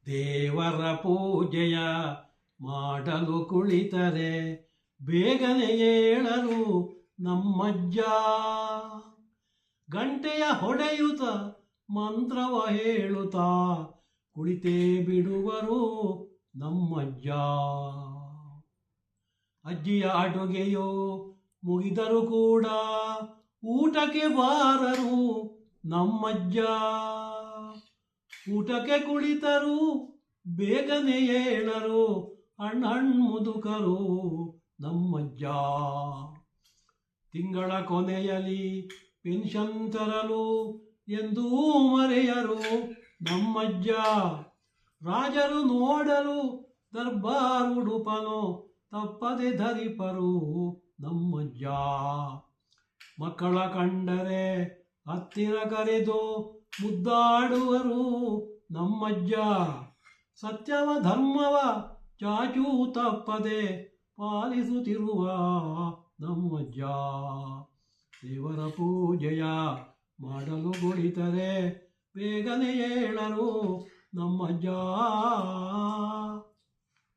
ದೇವರ ಪೂಜೆಯ ಮಾಡಲು ಕುಳಿತರೆ ಬೇಗನೆ ಏಳಲು ನಮ್ಮಜ್ಜ. ಗಂಟೆಯ ಹೊಡೆಯುತ್ತ ಮಂತ್ರವ ಹೇಳುತ್ತಾ ಕುಳಿತೇ ಬಿಡುವರು ನಮ್ಮಜ್ಜ. ಅಜ್ಜಿಯ ಅಡುಗೆಯೋ ಮುಗಿದರೂ ಕೂಡ ಊಟಕ್ಕೆ ಬಾರರು ನಮ್ಮಜ್ಜ. ಊಟಕ್ಕೆ ಕುಳಿತರು ಬೇಗನೆ ಏಳರು ಮುದುಕರು ನಮ್ಮಜ್ಜ. ತಿಂಗಳ ಕೊನೆಯಲ್ಲಿ ಪೆನ್ಷನ್ ತರಲು ಎಂದೂ ಮರೆಯರು ನಮ್ಮಜ್ಜ. ರಾಜರು ನೋಡಲು ದರ್ಬಾರ್ ಉಡುಪನು ತಪ್ಪದೆ ಧರಿಪರು ನಮ್ಮಜ್ಜ. ಮಕ್ಕಳ ಕಂಡರೆ ಹತ್ತಿರ ಕರೆದು ಮುದ್ದಾಡುವರು ನಮ್ಮಜ್ಜ. ಸತ್ಯವ ಧರ್ಮವ ಚಾಚೂ ತಪ್ಪದೆ ಪಾಲಿಸುತ್ತಿರುವ ನಮ್ಮಜ್ಜ. ದೇವರ ಪೂಜೆಯ ಮಾಡಲು ಕುಳಿತರೆ ಬೇಗನೆ ಏಳರು ನಮ್ಮಜ್ಜ.